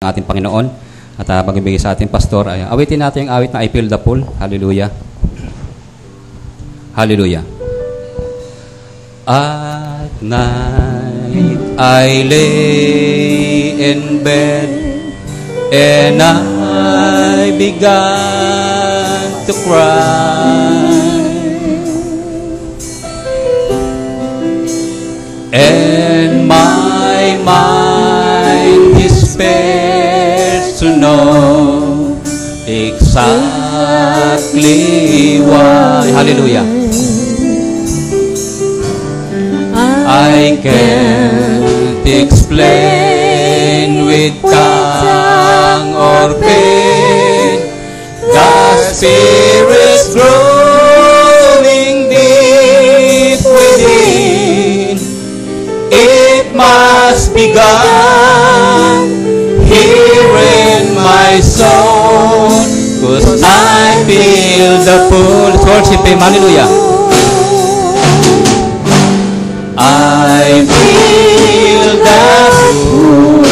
ating Panginoon at magbibigay sa ating pastor. Awitin natin yung awit na I Feel the Pull. Hallelujah. Hallelujah. At night I lay in bed and I began to cry, and my mind despairs to know exactly why. Hallelujah. I can't explain with tongue or pen the Spirit's growing deep within. It must be God here in my soul, 'cause I feel the pull. Let's worship Him. Hallelujah. I feel the pull.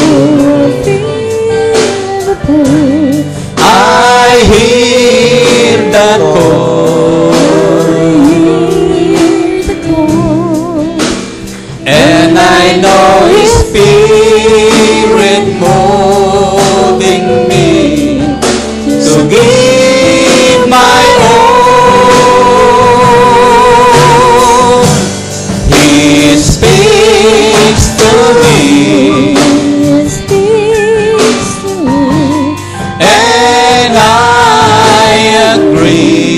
I hear the call. And I know His Spirit moving me to give my all. He speaks to me, and I agree.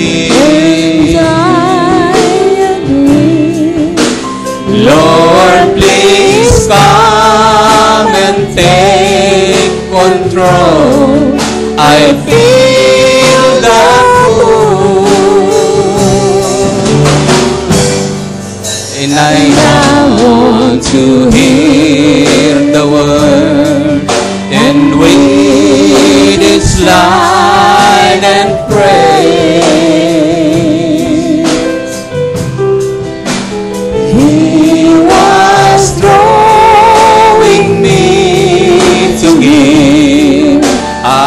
Lord, please come and take control. I feel the pull, and I want to hear the word and read its line and pray. He was drawing me to give a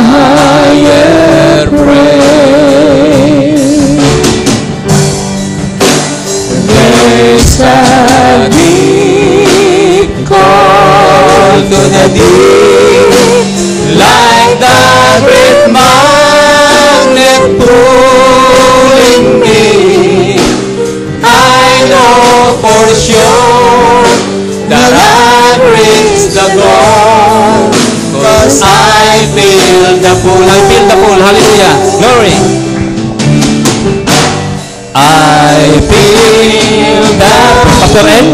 higher praise. There's a deep call to the deep, like the great magnet pulling me. I know for sure that I've reached the goal, 'cause I feel the pull. I feel the pull. Hallelujah. Glory. I feel the Pastor Ed.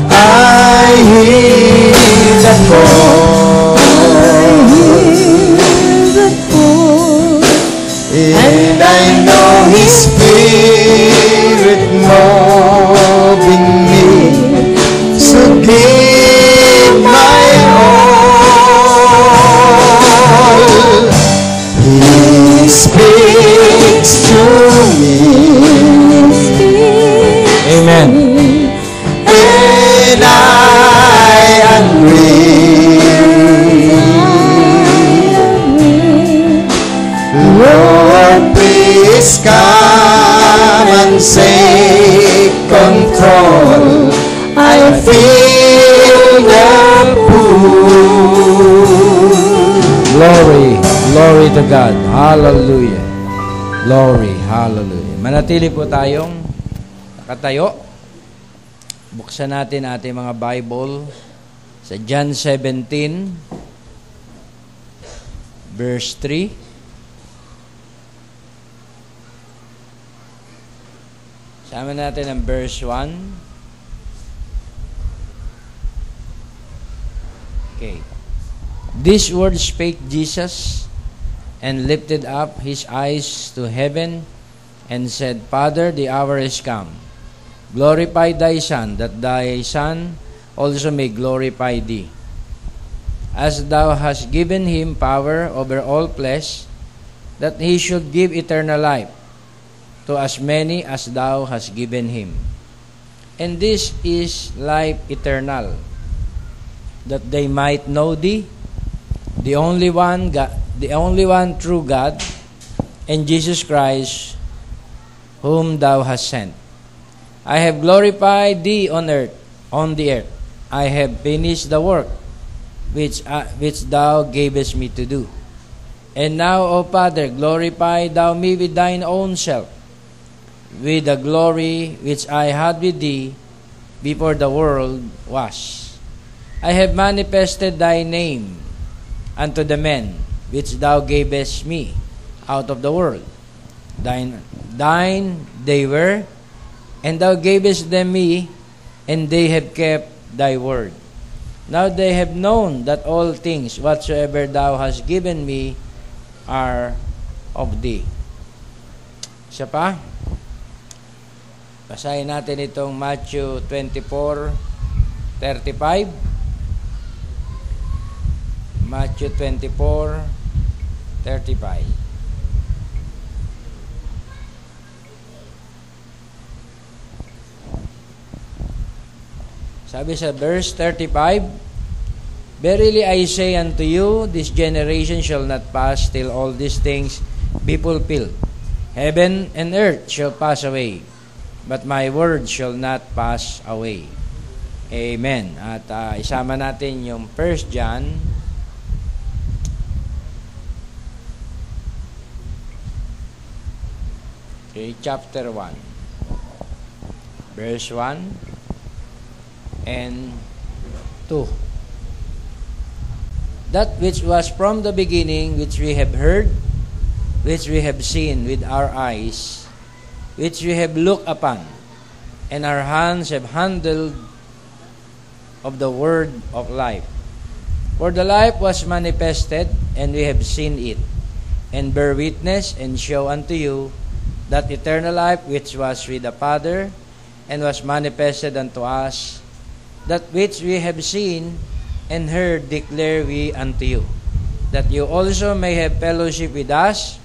I hear the call, and I know His Spirit moving me to give my all. He speaks to me. Amen. And I agree. Lord, please come and take control. I feel the pull. Glory, glory to God. Hallelujah. Glory, hallelujah. Manatili po tayong nakatayo. Buksan natin ating mga Bible sa John 17, verse 3. Sama natin ang verse 1. Okay. These words spake Jesus, and lifted up His eyes to heaven, and said, Father, the hour is come. Glorify Thy Son, that Thy Son also may glorify Thee. As Thou hast given Him power over all flesh, that He should give eternal life to as many as Thou hast given Him. And this is life eternal, that they might know thee, the only one true God, and Jesus Christ, whom thou hast sent. I have glorified thee on the earth. I have finished the work which thou gavest me to do. And now, O Father, glorify thou me with thine own self, with the glory which I had with thee before the world was. I have manifested thy name unto the men which thou gavest me out of the world. Thine they were, and thou gavest them me, and they have kept thy word. Now they have known that all things whatsoever thou hast given me are of thee. Siya pa? Basahin natin itong Matthew 24:35. Matthew 24:35. Sabi sa verse 35, Verily I say unto you, this generation shall not pass till all these things be fulfilled. Heaven and earth shall pass away, but my word shall not pass away. Amen. At isama natin yung 1 John chapter 1, verse 1 and 2. That which was from the beginning, which we have heard, which we have seen with our eyes, which we have looked upon, and our hands have handled of the word of life. For the life was manifested, and we have seen it, and bear witness, and show unto you that eternal life which was with the Father, and was manifested unto us. That which we have seen and heard declare we unto you, that you also may have fellowship with us.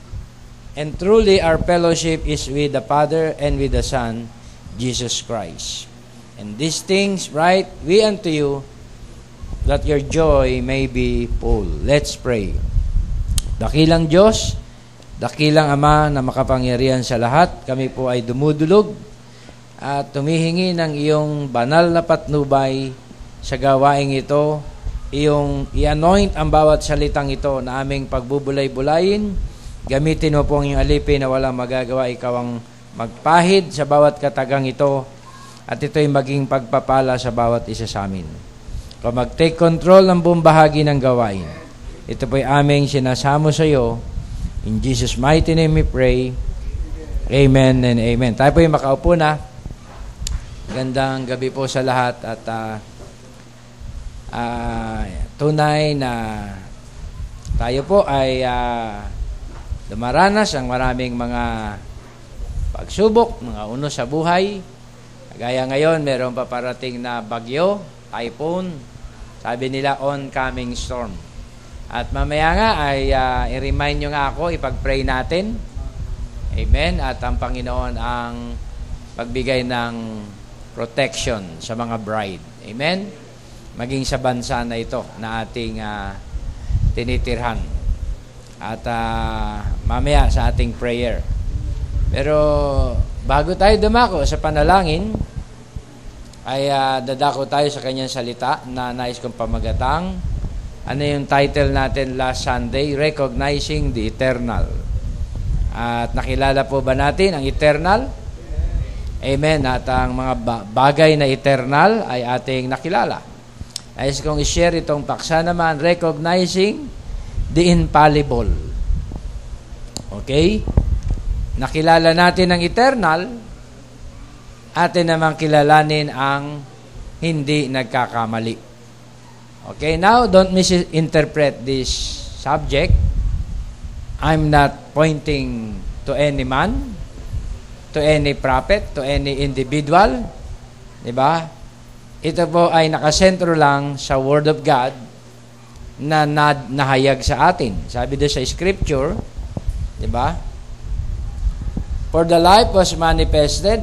And truly our fellowship is with the Father and with the Son, Jesus Christ. And these things write we unto you, that your joy may be full. Let's pray. Dakilang Diyos, dakilang Ama na makapangyarihan sa lahat, kami po ay dumudulog at tumihingi ng iyong banal na patnubay sa gawaing ito, iyong i-anoint ang bawat salitang ito na aming pagbubulay-bulayin. Gamitin mo po ang iyong alipin na walang magagawa. Ikaw ang magpahid sa bawat katagang ito, at ito'y maging pagpapala sa bawat isa sa amin. Ikaw mag-take control ng buong bahagi ng gawain. Ito po'y aming sinasamo sa iyo. In Jesus' mighty name we pray. Amen and amen. Tayo po'y makaupo na. Gandang gabi po sa lahat, at tunay na tayo po ay dumaranas ang maraming mga pagsubok, mga unos sa buhay. Gaya ngayon, meron pa parating na bagyo, typhoon, sabi nila oncoming storm. At mamaya nga ay i-remind nyo nga ako, ipag-pray natin. Amen. At ang Panginoon ang pagbigay ng protection sa mga bride. Amen? Maging sa bansa na ito na ating tinitirhan. At mamaya sa ating prayer. Pero bago tayo dumako sa panalangin, ay dadako tayo sa kanyang salita na nais kong pamagatang. Ano yung title natin last Sunday? Recognizing the Eternal. At nakilala po ba natin ang eternal? Amen. At ang mga bagay na eternal ay ating nakilala. Nais kong i-share itong paksa naman, recognizing the infallible. Okay? Nakilala natin ang eternal, atin namang kilalanin ang hindi nagkakamali. Okay, now don't misinterpret this subject. I'm not pointing to any man, to any prophet, to any individual. Diba? Ito po ay nakasentro lang sa Word of God na nahayag sa atin. Sabi doon sa Scripture, diba? For the life was manifested,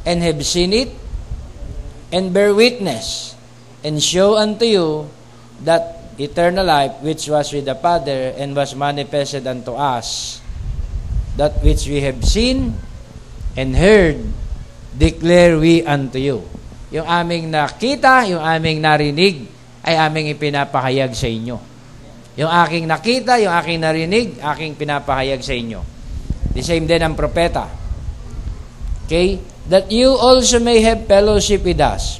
and have seen it, and bear witness, and show unto you that eternal life which was with the Father and was manifested unto us. That which we have seen and heard, declare we unto you. Yung aming nakita, yung aming narinig, ay aming ipinapahayag sa inyo. Yung aking nakita, yung aking narinig, aking pinapahayag sa inyo. The same din ang propeta. Okay? That you also may have fellowship with us.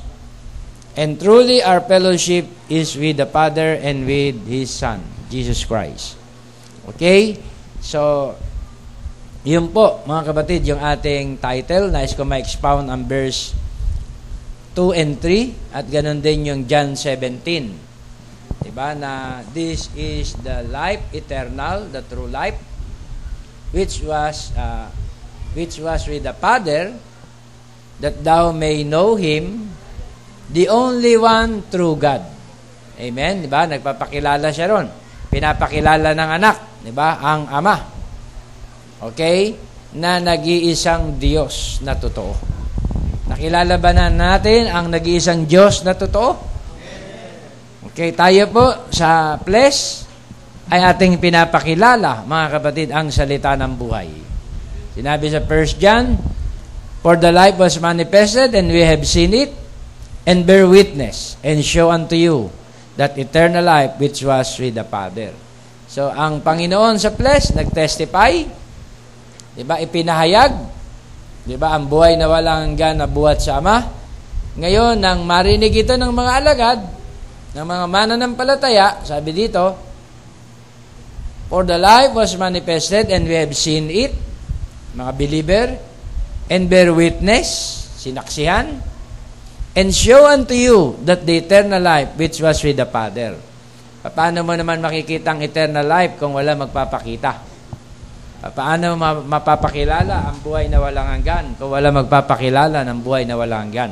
And truly our fellowship is with the Father and with His Son, Jesus Christ. Okay? So, yun po, mga kapatid, yung ating title. Nais ko ma-expound ang verse 2 and 3 at ganun din yung John 17. Diba? Na this is the life eternal, the true life, which was with the Father, that thou may know Him, the only one true God. Amen? Diba? Nagpapakilala siya ron. Pinapakilala ng anak. Diba? Ang Ama. Okay? Na nag-iisang Diyos na totoo. Nakilala ba na natin ang nag-iisang Diyos na totoo? Okay, tayo po sa flesh ay ating pinapakilala, mga kapatid, ang salita ng buhay. Sinabi sa 1 John, for the life was manifested, and we have seen it, and bear witness, and show unto you that eternal life which was with the Father. So, ang Panginoon sa flesh, nag-testify, diba, ipinahayag, diba, ang buhay na walang hanggan na buhat sa Ama. Ngayon, nang marinig ito ng mga alagad, ng mga mananampalataya, sabi dito, for the life was manifested, and we have seen it, mga believer, and bear witness, sinaksihan, and show unto you that the eternal life which was with the Father. Paano mo naman makikita ang eternal life kung wala magpapakita? Paano mapapakilala ang buhay na walang hanggan kung wala magpapakilala ng buhay na walang hanggan?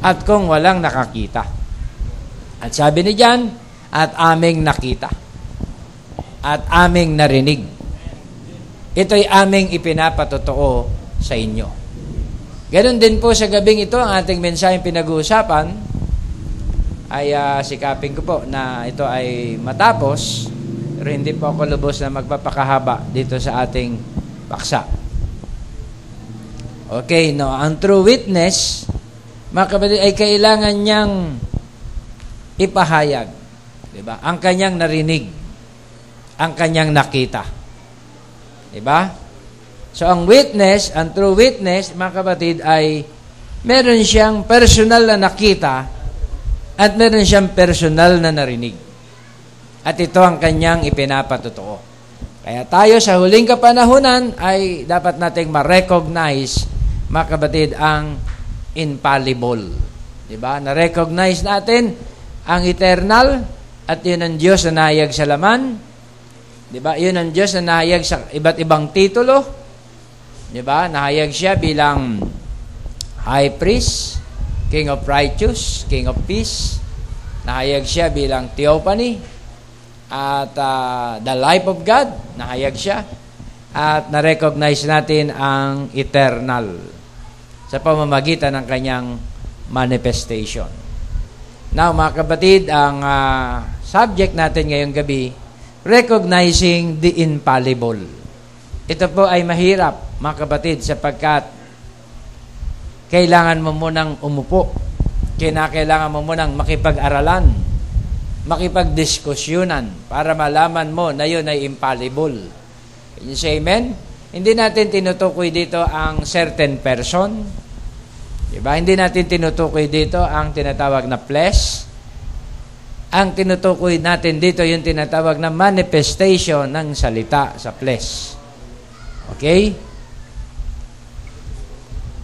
At kung walang nakakita. At sabi ni John, at aming nakita. At aming narinig. Ito'y aming ipinapatotoo sa inyo. Ganon din po sa gabing ito, ang ating mensaheng pinag-uusapan ay sikapin ko po na ito ay matapos, pero hindi po ako lubos na magpapakahaba dito sa ating paksa. Okay, no, ang true witness, mga kapatid, ay kailangan niyang ipahayag, diba? Ang kanyang narinig, ang kanyang nakita. Diba? So, ang witness, ang true witness, mga kapatid, ay meron siyang personal na nakita at meron siyang personal na narinig. At ito ang kanyang ipinapatotoo. Kaya tayo sa huling kapanahunan ay dapat nating ma-recognize, mga kapatid, ang infallible. Diba? Na-recognize natin ang eternal at yun ang Diyos na nahayag sa laman. Diba? Yun ang Diyos na nahayag sa iba't ibang titulo. Diba? Nahayag siya bilang High Priest, King of Righteous, King of Peace. Nahayag siya bilang Theophany. At the life of God, nahayag siya. At na-recognize natin ang eternal sa pamamagitan ng kanyang manifestation. Now, mga kapatid, ang subject natin ngayong gabi, recognizing the infallible. Ito po ay mahirap, mga kapatid, sapagkat kailangan mo munang umupo. Kailangan mo munang makipag-aralan, makipag-diskusyonan para malaman mo na yun ay infallible. Can you say amen? Hindi natin tinutukoy dito ang certain person. Diba? Hindi natin tinutukoy dito ang tinatawag na flesh. Ang tinutukoy natin dito yung tinatawag na manifestation ng salita sa flesh. Okay?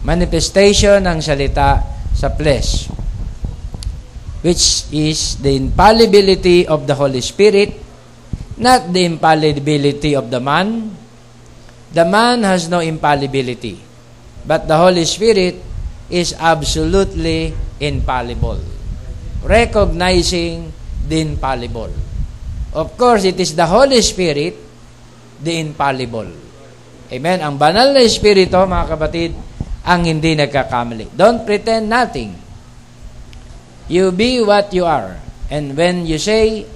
Manifestation ng salita sa flesh, which is the infallibility of the Holy Spirit, not the infallibility of the man. The man has no infallibility, but the Holy Spirit is absolutely infallible. Recognizing the infallible. Of course, it is the Holy Spirit, the infallible. Amen? Ang banal na Espiritu, mga kapatid, ang hindi nagkakamali. Don't pretend nothing. You be what you are. And when you say,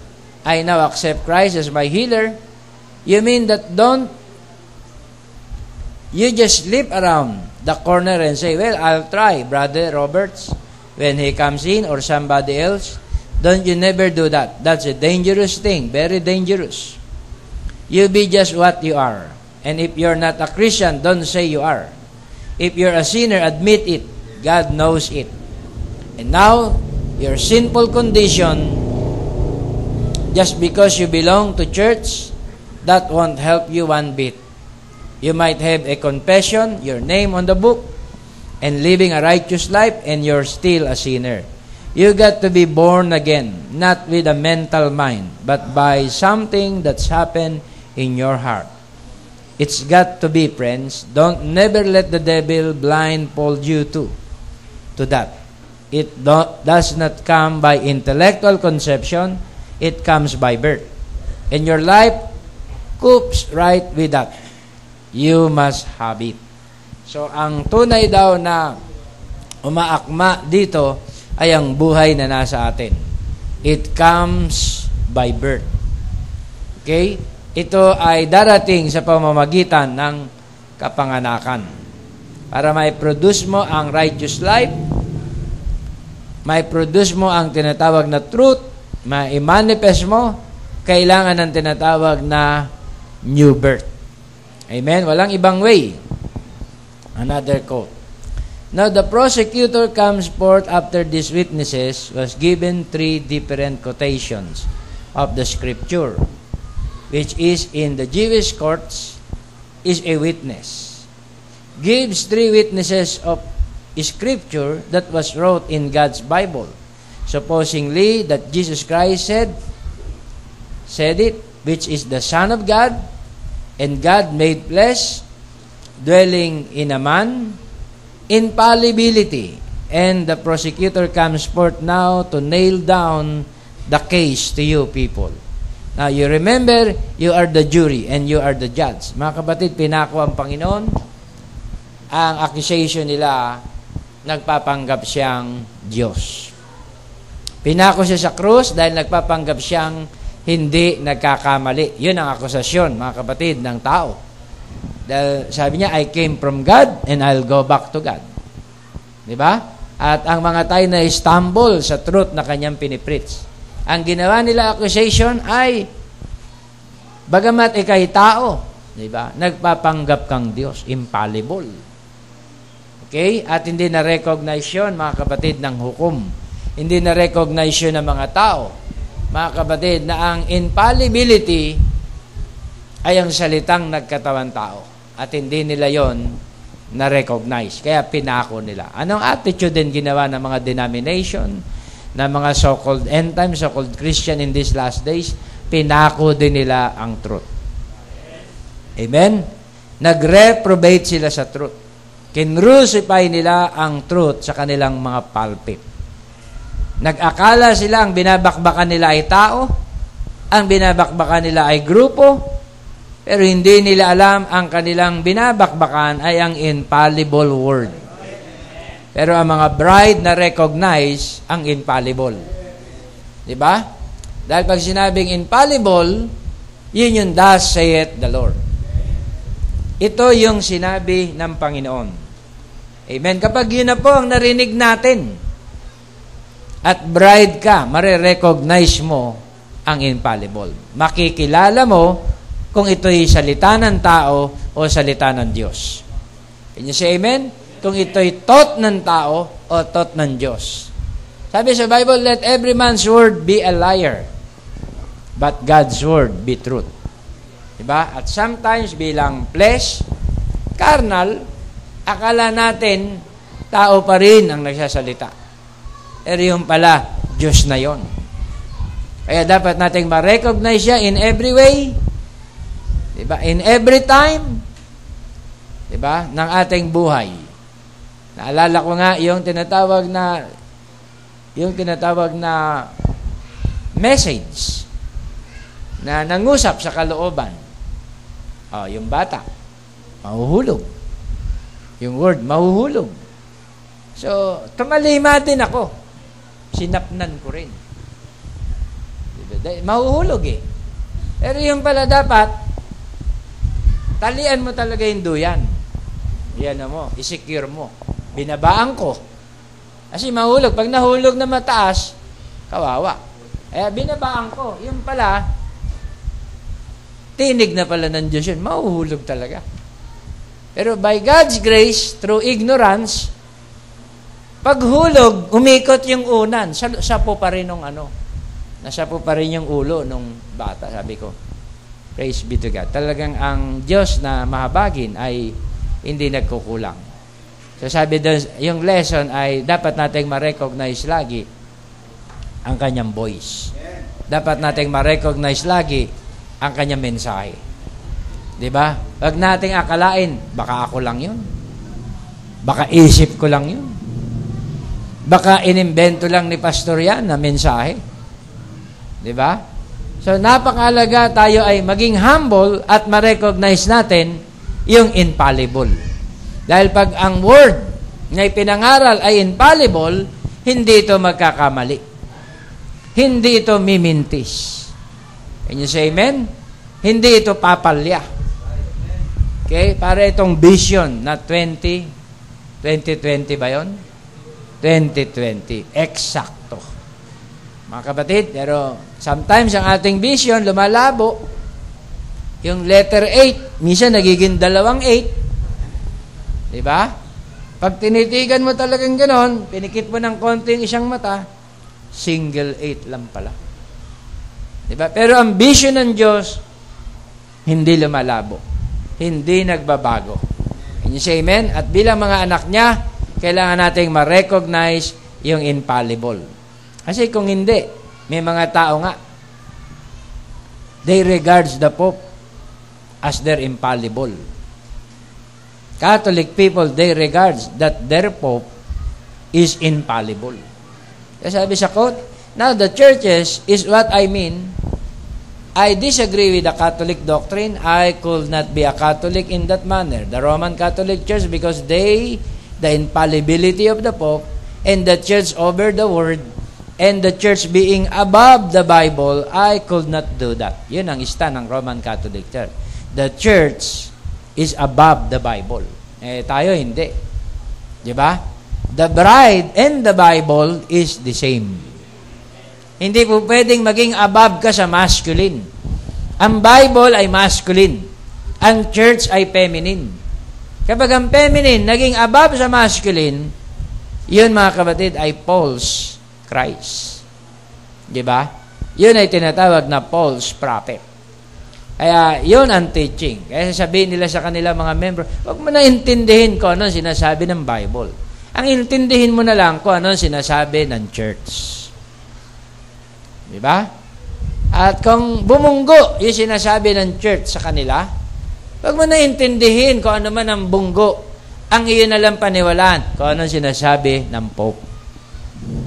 I now accept Christ as my healer, you mean that don't you just slip around the corner and say, well, I'll try, Brother Roberts, when he comes in or somebody else. Don't you never do that. That's a dangerous thing, very dangerous. You be just what you are. And if you're not a Christian, don't say you are. If you're a sinner, admit it. God knows it. And now, your sinful condition, just because you belong to church, that won't help you one bit. You might have a confession, your name on the book, and living a righteous life, and you're still a sinner. You got to be born again, not with a mental mind, but by something that's happened in your heart. It's got to be, friends. Don't never let the devil blindfold you to that. It does not come by intellectual conception. It comes by birth. And your life coops right with that. You must have it. So, ang tunay daw na umaakma dito ay ang buhay na nasa atin. It comes by birth. Okay? Ito ay darating sa pamamagitan ng kapanganakan. Para may produce mo ang righteous life, may produce mo ang tinatawag na truth, may manifest mo, kailangan ng tinatawag na new birth. Amen? Walang ibang way. Another quote. Now, the prosecutor comes forth after these witnesses was given 3 different quotations of the scripture, which is in the Jewish courts is a witness. Gives 3 witnesses of scripture that was wrote in God's Bible, supposingly that Jesus Christ said it, which is the Son of God, and God made flesh, dwelling in a man, infallibility. And the prosecutor comes forth now to nail down the case to you people. Now, you remember, you are the jury and you are the judge. Mga kapatid, pinako ang Panginoon. Ang accusation nila, nagpapanggap siyang Diyos. Pinako siya sa krus dahil nagpapanggap siyang hindi nagkakamali. Yun ang akusasyon, mga kapatid, ng tao. Dahil sabi niya, I came from God and I'll go back to God. Diba? At ang mga tayo na stumble sa truth na kanyang pinipreach. Ang ginawa nila accusation ay, bagamat ikay tao, diba? Nagpapanggap kang Diyos, infallible. Okay? At hindi na-recognize yun, mga kapatid, ng hukom. Hindi na-recognize yun ng mga tao. Mga kapatid, na ang infallibility ay ang salitang nagkatawan tao. At hindi nila yon na-recognize. Kaya pinako nila. Anong attitude din ginawa ng mga denomination, na mga so-called end time, so-called Christian in these last days? Pinako din nila ang truth. Amen? Nag-reprobate sila sa truth. Kinrucify nila ang truth sa kanilang mga pulpit. Nag-akala sila ang binabakbakan nila ay tao, ang binabakbakan nila ay grupo, pero hindi nila alam ang kanilang binabakbakan ay ang infallible word. Pero ang mga bride na recognize ang infallible. Diba? Dahil pag sinabing infallible, yun yung thus saith the Lord. Ito yung sinabi ng Panginoon. Amen. Kapag yun na po ang narinig natin, at bride ka, marirecognize mo ang infallible. Makikilala mo kung ito'y salita ng tao o salita ng Diyos. Can you say amen? Kung ito'y taught ng tao o taught ng Diyos. Sabi sa Bible, let every man's word be a liar, but God's word be truth. Diba? At sometimes bilang flesh, carnal, akala natin tao pa rin ang nagsasalita. Pero yung pala, Diyos na yon. Kaya dapat nating ma-recognize siya in every way. Diba? In every time. Diba? Ng ating buhay. Naalala ko nga yung tinatawag na message na nangusap sa kalooban. Yung bata, mahuhulog. Yung word, mahuhulog. So, tumalima din ako. sinapnan ko rin. Mahuhulog eh. Pero yung pala dapat, talian mo talaga yung duyan. Yan mo, isecure mo. Binabaan ko. Kasi mahulog. Pag nahulog na mataas, kawawa. Binabaan ko. Yung pala, tinig na pala ng Diyos yun. Mahuhulog talaga. Pero by God's grace, through ignorance, paghulog, umikot yung unan. Sapo pa rin nung nasapo pa rin yung ulo nung bata. Sabi ko, praise be to God. Talagang ang Diyos na mahabagin ay hindi nagkukulang. So sabi doon, yung lesson ay dapat nating ma-recognize lagi ang kanyang voice. Dapat nating ma-recognize lagi ang kanyang mensahe. Diba? Wag nating akalain, baka ako lang yun. Baka isip ko lang yun. Baka inimbento lang ni pastor yan na mensahe. Diba? So, napakalaga tayo ay maging humble at ma-recognize natin yung infallible. Dahil pag ang word na ipinangaral ay infallible, hindi ito magkakamali. Hindi ito mimintis. Can you say amen? Hindi ito papalya. Okay? Para itong vision na 2020 ba yun? 2020. Eksakto. Mga kapatid, pero sometimes ang ating vision lumalabo. Yung letter 8, minsan nagiging 2 8. Diba? Pag tinitigan mo talagang ganon, pinikit mo ng konti yung isang mata, single 8 lang pala. Diba? Pero ang vision ng Diyos, hindi lumalabo. Hindi nagbabago. Can you say amen? At bilang mga anak niya, kailangan nating ma-recognize yung infallible. Kasi kung hindi, may mga tao nga, they regards the Pope as their infallible. Catholic people, they regards that their Pope is infallible. Kasi sabi sa quote, now the churches is what I mean. I disagree with the Catholic doctrine. I could not be a Catholic in that manner. The Roman Catholic Church, because the infallibility of the Pope, and the Church over the Word, and the Church being above the Bible, I could not do that. Yun ang stand ng Roman Catholic Church. The Church is above the Bible. Tayo hindi. Diba? The bride and the Bible is the same. Hindi po pwedeng maging above ka sa masculine. Ang Bible ay masculine. Ang church ay feminine. Kapag ang feminine naging above sa masculine, yun mga kapatid ay false Christ. Diba? Yun ay tinatawag na false prophet. Kaya yun ang teaching. Kaya sabihin nila sa kanila mga member, huwag mo na intindihin kung ano sinasabi ng Bible. Ang intindihin mo na lang kung ano sinasabi ng church. Diba? At kung bumunggo yung sinasabi ng church sa kanila, huwag mo na intindihin kung ano man ang bunggo. Ang iyon na lang paniwalaan kung ano sinasabi ng Pope.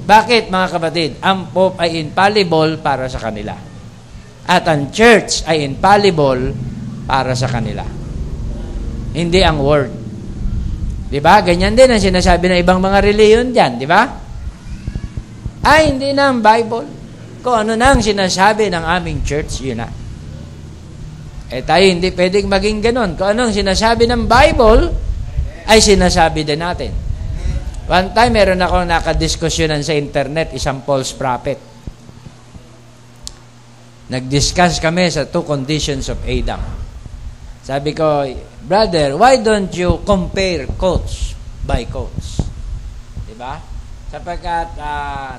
Bakit mga kapatid? Ang Pope ay infallible para sa kanila. At ang church ay infallible para sa kanila. Hindi ang word. Diba? Ganyan din ang sinasabi ng ibang mga reliyon dyan. Diba? Ay, hindi na ang Bible. Kung ano na ang sinasabi ng aming church, yun na. Tayo hindi pwedeng maging ganon. Kung ano ang sinasabi ng Bible, ay sinasabi din natin. One time, meron akong nakadiskusyonan sa internet, isang false prophet. Nag-discuss kami sa 2 conditions of Adam. Sabi ko, brother, why don't you compare quotes by quotes? Diba? Sapagkat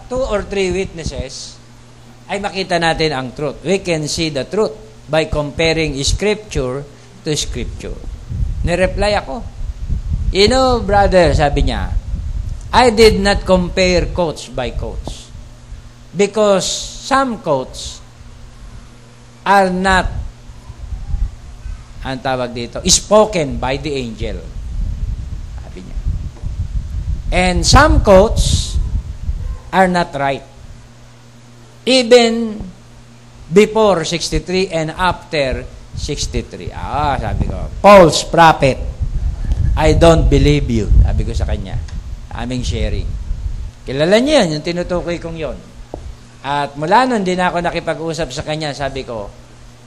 2 or 3 witnesses, ay makita natin ang truth. We can see the truth by comparing scripture to scripture. Nireply ako. You know, brother, sabi niya, I did not compare quotes by quotes. Because some quotes are not, ang tawag dito, spoken by the angel. Sabi niya. And some quotes are not right. Even before 63 and after 63. Sabi ko, false prophet. I don't believe you. Sabi ko sa kanya, aming sharing. Kilala niyo yan, yung tinutukoy kong yon. At mula nun, din ako nakipag-usap sa kanya. Sabi ko,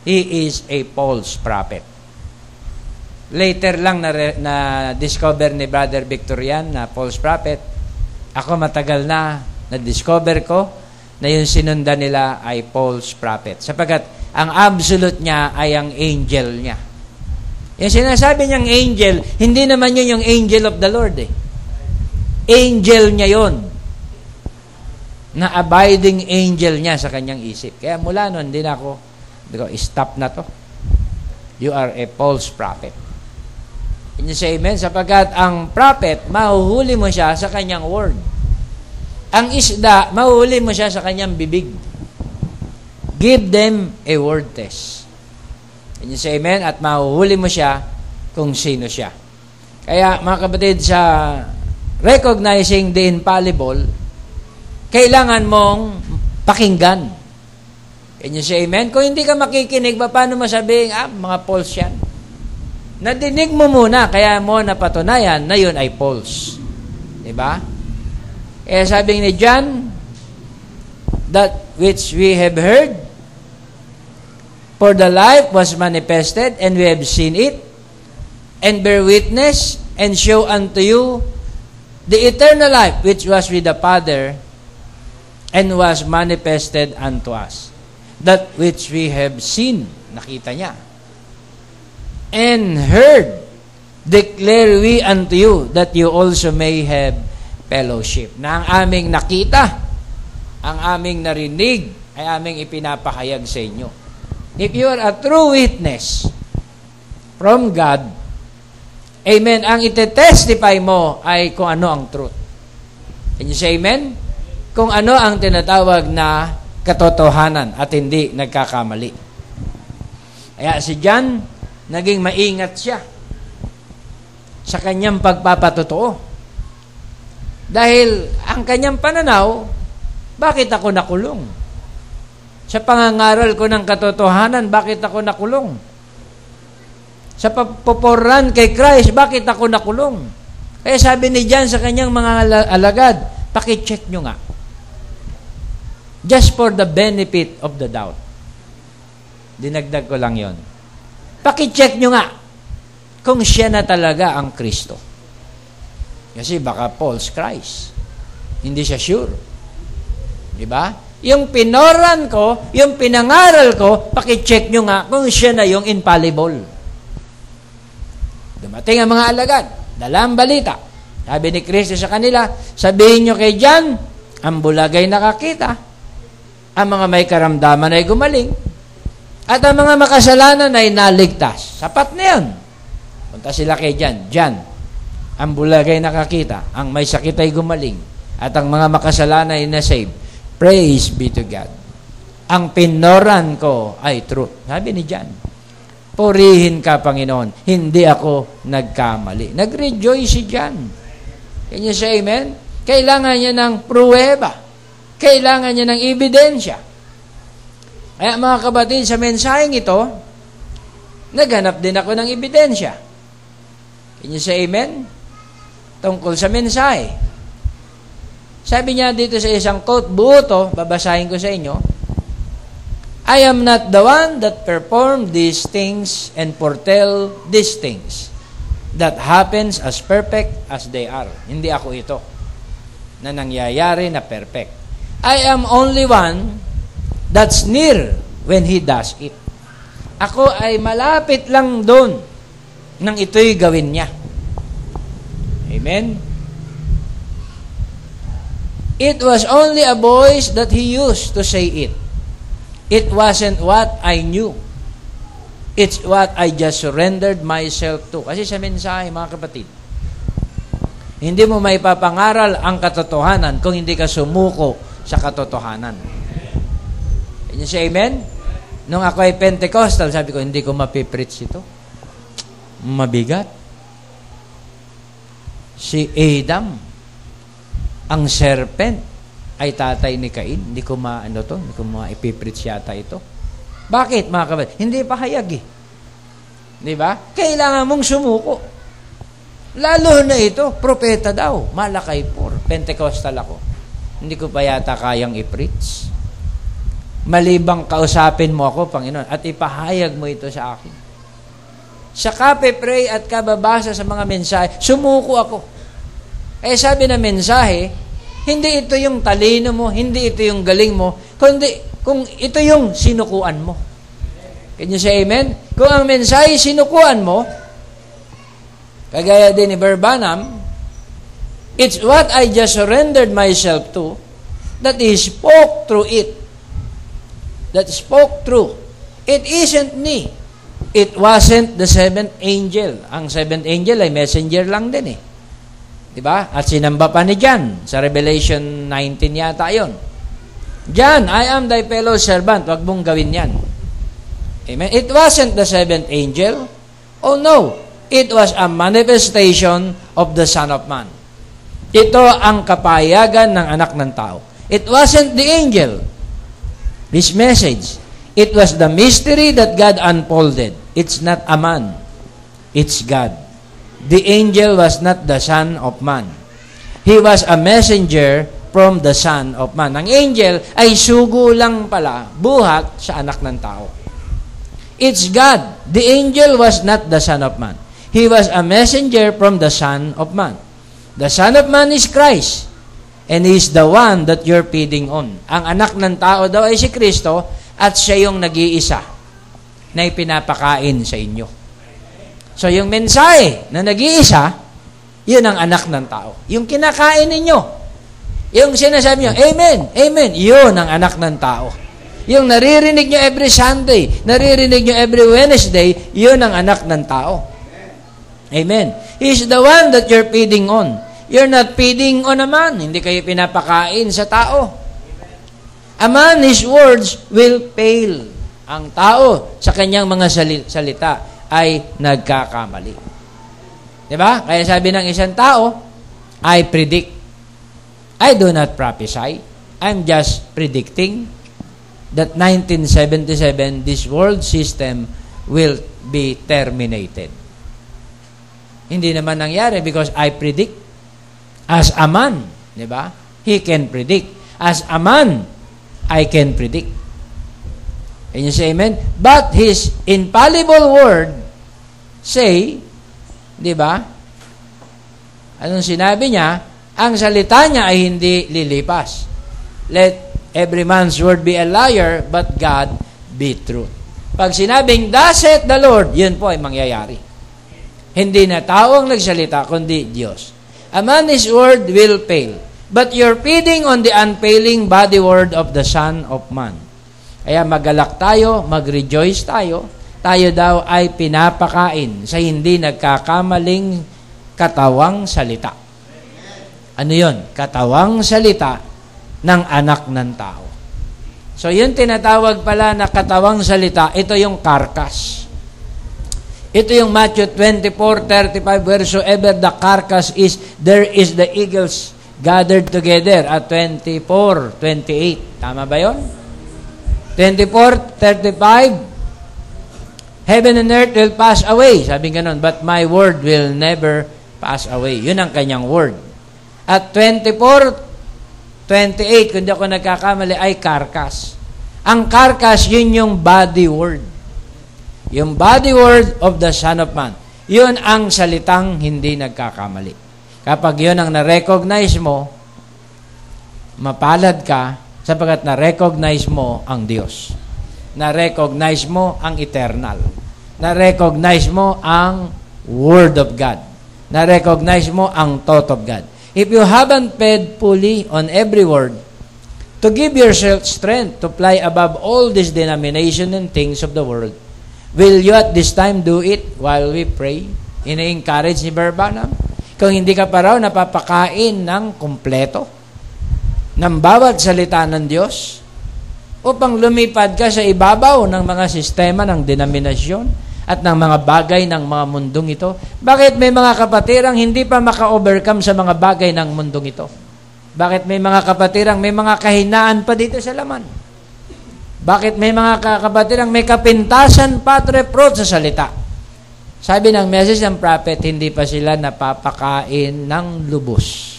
he is a false prophet. Later lang na-discover ni Brother Victorian na false prophet. Ako matagal na-discover ko na yung sinundan nila ay false prophet. Sapagat ang absolute niya ay ang angel niya. Yung sinasabi niyang angel, hindi naman yun yung angel of the Lord eh. Angel niya yon, na abiding angel niya sa kanyang isip. Kaya mula nun, hindi ko, stop na to. You are a false prophet. Can you say amen? Sapagkat ang prophet, mahuhuli mo siya sa kanyang word. Ang isda, mahuhuli mo siya sa kanyang bibig. Give them a word test. Can you say amen? At mahuhuli mo siya kung sino siya. Kaya mga kapatid, sa recognizing the infallible, kailangan mong pakinggan. Can you say amen? Kung hindi ka makikinig, paano masabihin, mga false yan? Nadinig mo muna, kaya mo napatunayan na yun ay false. Diba? Kaya sabi ni John, that which we have heard, for the life was manifested, and we have seen it, and bear witness, and show unto you the eternal life which was with the Father, and was manifested unto us. That which we have seen, nakita niya, and heard, declare we unto you, that you also may have fellowship. Na ang aming nakita, ang aming narinig, ay aming ipinapahayag sa inyo. If you are a true witness from God, amen, ang ite-testify mo ay kung ano ang truth. Can you say amen? Kung ano ang tinatawag na katotohanan at hindi nagkakamali. Kaya si John, naging maingat siya sa kanyang pagpapatotoo. Dahil ang kanyang pananaw, bakit ako nakulong? Sa pangangaral ko ng katotohanan, bakit ako nakulong? Sa papupuran kay Christ, bakit ako nakulong? Kaya sabi ni John sa kanyang mga alagad, pakicheck nyo nga. Just for the benefit of the doubt. Dinagdag ko lang yon. Pakicheck nyo nga kung siya na talaga ang Kristo. Kasi baka false Christ. Hindi siya sure. Diba? Yung pinoran ko, yung pinangaral ko, pakicheck nyo nga kung siya na yung infallible. Dumating ang mga alagad, dala ang balita. Sabi ni Kristo sa kanila, sabihin nyo kay John, ang bulagay nakakita, ang mga may karamdaman ay gumaling, at ang mga makasalanan ay naligtas. Sapat na yun. Punta sila kay John, ang bulagay nakakita, ang may sakit ay gumaling, at ang mga makasalanan ay nasave. Praise be to God. Ang pinoran ko ay truth. Sabi ni John, purihin ka, Panginoon, hindi ako nagkamali. Nag-rejoice si John. Can you say amen? Kailangan niya ng pruweba. Kailangan niya ng ebidensya. Kaya mga kapatid, sa mensaheng ito, naghanap din ako ng ebidensya. Can you say amen? Tungkol sa mensahe. Sabi niya dito sa isang quote, buo to, babasahin ko sa inyo, I am not the one that perform these things and foretell these things that happens as perfect as they are. Hindi ako ito na nangyayari na perfect. I am only one that's near when He does it. Ako ay malapit lang doon nang ito'y gawin niya. Amen? It was only a voice that He used to say it. It wasn't what I knew. It's what I just surrendered myself to. Kasi sa mensahe, mga kapatid, hindi mo may papangaral ang katotohanan kung hindi ka sumuko sa katotohanan. Can you say amen? Nung ako ay Pentecostal, sabi ko, hindi ko mapipreach ito. Mabigat. Si Adam, ang serpent, ay tatay ni Cain. Hindi ko hindi ko maipipreach yata ito. Bakit, mga kapatid? Hindi pahayag eh. Di ba? Kailangan mong sumuko. Lalo na ito, propeta daw. Malakay 4. Pentecostal ako. hindi ko pa yata kayang i-preach. Malibang kausapin mo ako, Panginoon, at ipahayag mo ito sa akin. Sa kape-pray at kababasa sa mga mensahe, sumuko ako. Eh sabi na mensahe, hindi ito yung talino mo, hindi ito yung galing mo, kundi kung ito yung sinukuan mo. Can you say amen? Kung ang mensahe sinukuan mo, kagaya din ni Barbanam, it's what I just surrendered myself to, that He spoke through it. That spoke through. It isn't me. It wasn't the seventh angel. Ang seventh angel ay messenger lang din eh. Diba? At sinamba pa ni John sa Revelation 19 yata yon. John, I am thy fellow servant. Huwag mong gawin yan. Amen? It wasn't the seventh angel. Oh no. It was a manifestation of the Son of Man. Ito ang kapayagan ng anak ng tao. It wasn't the angel. This message. It was the mystery that God unfolded. It's not a man. It's God. The angel was not the son of man. He was a messenger from the Son of Man. Ang angel ay sugo lang pala, buhat sa anak ng tao. It's God. The angel was not the Son of Man. He was a messenger from the Son of Man. The Son of Man is Christ. And He is the one that you're feeding on. Ang anak ng tao daw ay si Kristo at siya yung nag-iisa na ipinapakain sa inyo. So yung mensahe na nag-iisa, yun ang anak ng tao. Yung kinakain ninyo, yung sinasabi nyo, Amen, Amen, yun ang anak ng tao. Yung naririnig nyo every Sunday, naririnig nyo every Wednesday, yun ang anak ng tao. Amen. He's the one that you're feeding on. You're not feeding on a man. Hindi kayo pinapakain sa tao. A man, his words will fail. Ang tao sa kanyang mga salita ay nagkakamali. Diba? Kaya sabi ng isang tao, I predict. I do not prophesy. I'm just predicting that 1977, this world system will be terminated. Hindi naman nangyari because I predict. As a man, di ba? He can predict. As a man, I can predict. Can you say amen? But His infallible word say, di ba? Anong sinabi niya? Ang salita niya ay hindi lilipas. Let every man's word be a liar, but God be truth. Pag sinabing, thus saith the Lord, yun po ay mangyayari. Hindi na tao ang nagsalita, kundi Diyos. A man's word will fail, but you're feeding on the unfailing body word of the Son of Man. Kaya magalak tayo, mag-rejoice tayo. Tayo daw ay pinapakain sa hindi nagkakamaling katawang salita. Ano yon? Katawang salita ng anak ng tao. So yun tinatawag pala na katawang salita, ito yung karkas. Ito yung Matthew 24:35, wheresoever the carcass is, there is the eagles gathered together. At 24:28. Tama ba yun? 24:35, heaven and earth will pass away. Sabi ganun, but my word will never pass away. Yun ang kanyang word. At 24:28, kung di ako nagkakamali, ay carcass. Ang carcass, yun yung body word. Yung body word of the Son of Man. Yun ang salitang hindi nagkakamali. Kapag yun ang na-recognize mo, mapalad ka sapagkat na-recognize mo ang Diyos. Na-recognize mo ang eternal. Na-recognize mo ang Word of God. Na-recognize mo ang thought of God. If you haven't fed fully on every word, to give yourself strength to fly above all these denomination and things of the world, will you at this time do it while we pray? Ina-encourage ni Barbanam. Kung hindi ka pa raw napapakain ng kumpleto ng bawat salita ng Diyos upang lumipad ka sa ibabaw ng mga sistema ng denominasyon at ng mga bagay ng mga mundong ito. Bakit may mga kapatirang hindi pa maka-overcome sa mga bagay ng mundong ito? Bakit may mga kapatirang may mga kahinaan pa dito sa laman? Bakit may mga kapatirang may kapintasan pa at reproach sa salita? Sabi ng message ng prophet, hindi pa sila napapakain ng lubos.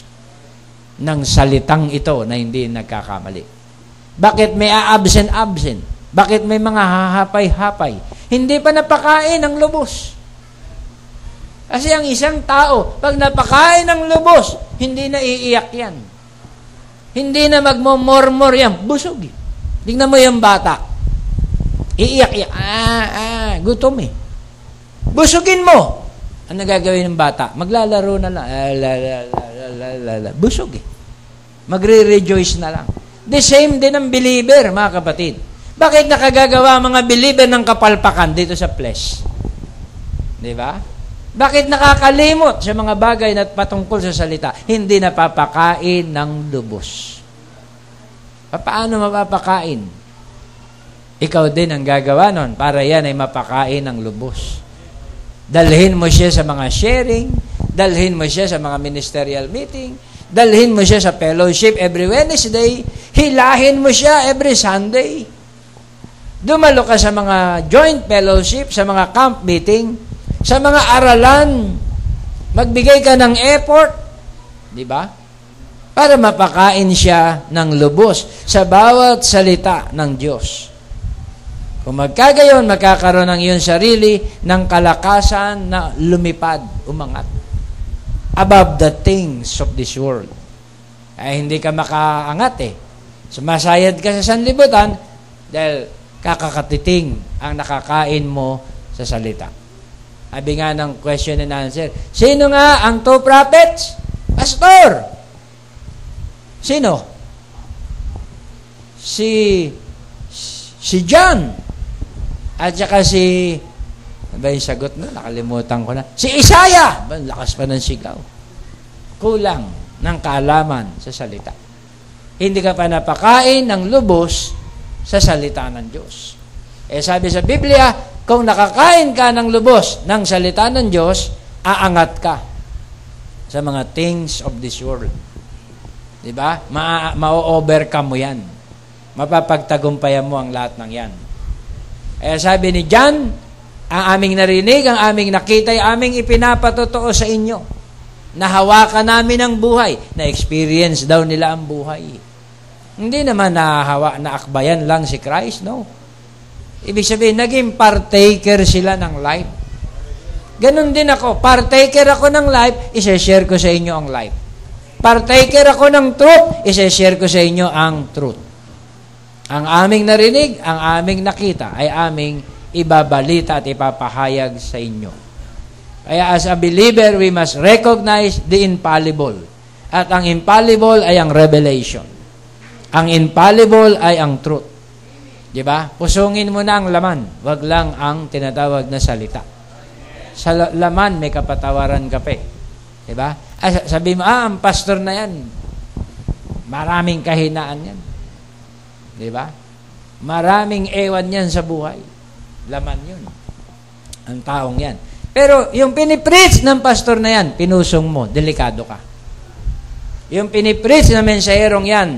ng salitang ito na hindi nagkakamali. Bakit may absent? Bakit may mga hahapay-hapay? Hindi pa napakain ng lubos. Kasi ang isang tao, pag napakain ng lubos, hindi na iiyak yan. Hindi na magmomormor yan. Busog. Tingnan mo yung bata. Iiyak-iyak. Gutom eh. Busugin mo. Ano gagawin ng bata? Maglalaro na lang. Busog eh. Magre-rejoice na lang. The same din ang believer, mga kapatid. Bakit nakagagawa mga believer ng kapalpakan dito sa flesh? Di ba? Bakit nakakalimot sa mga bagay na patungkol sa salita? Hindi napapakain ng lubos. Paano mapapakain? Ikaw din ang gagawa nun para yan ay mapakain ng lubos. Dalhin mo siya sa mga sharing, dalhin mo siya sa mga ministerial meeting, dalhin mo siya sa fellowship every Wednesday, hilahin mo siya every Sunday. Dumalo ka sa mga joint fellowship, sa mga camp meeting, sa mga aralan, magbigay ka ng effort, di ba? Para mapakain siya ng lubos sa bawat salita ng Diyos. Kung magkagayon, magkakaroon ng iyong sarili ng kalakasan na lumipad, umangat, above the things of this world. Ay hindi ka makaangat eh. Sumasayad ka sa sanlibutan dahil kakakatiting ang nakakain mo sa salita. Sabi nga ng question and answer, sino nga ang two prophets? Pastor! Sino? Si John. At saka ano ba yung sagot mo? Nakalimutan ko na. Si Isaiah! Lakas pa ng sigaw. Kulang ng kaalaman sa salita. Hindi ka pa napakain ng lubos sa salita ng Diyos. Sabi sa Biblia, kung nakakain ka ng lubos ng salita ng Diyos, aangat ka sa mga things of this world. Diba? Ma-overcome mo yan. Mapapagtagumpayan mo ang lahat ng yan. Sabi ni John, ang aming narinig, ang aming nakita, ang aming ipinapatotoo sa inyo. Nahawakan namin ang buhay. Na-experience daw nila ang buhay. Hindi naman naakbayan lang si Christ, no? Ibig sabihin, naging partaker sila ng life. Ganon din ako. Partaker ako ng life, isa-share ko sa inyo ang life. Partaker ako ng truth, isa-share ko sa inyo ang truth. Ang aming narinig, ang aming nakita, ay aming ibabalita at ipapahayag sa inyo. Kaya as a believer, we must recognize the infallible. At ang infallible ay ang revelation. Ang infallible ay ang truth. Diba? Pusungin mo na ang laman, wag lang ang tinatawag na salita. Sa laman, may kapatawaran ka pa. Diba? Sabi mo, ang pastor na yan, maraming kahinaan yan. Diba? Maraming ewan yan sa buhay. Laman yun. Ang taong yan. Pero yung pinipreach ng pastor na yan, pinusong mo, delikado ka. Yung pinipreach na mensaherong yan,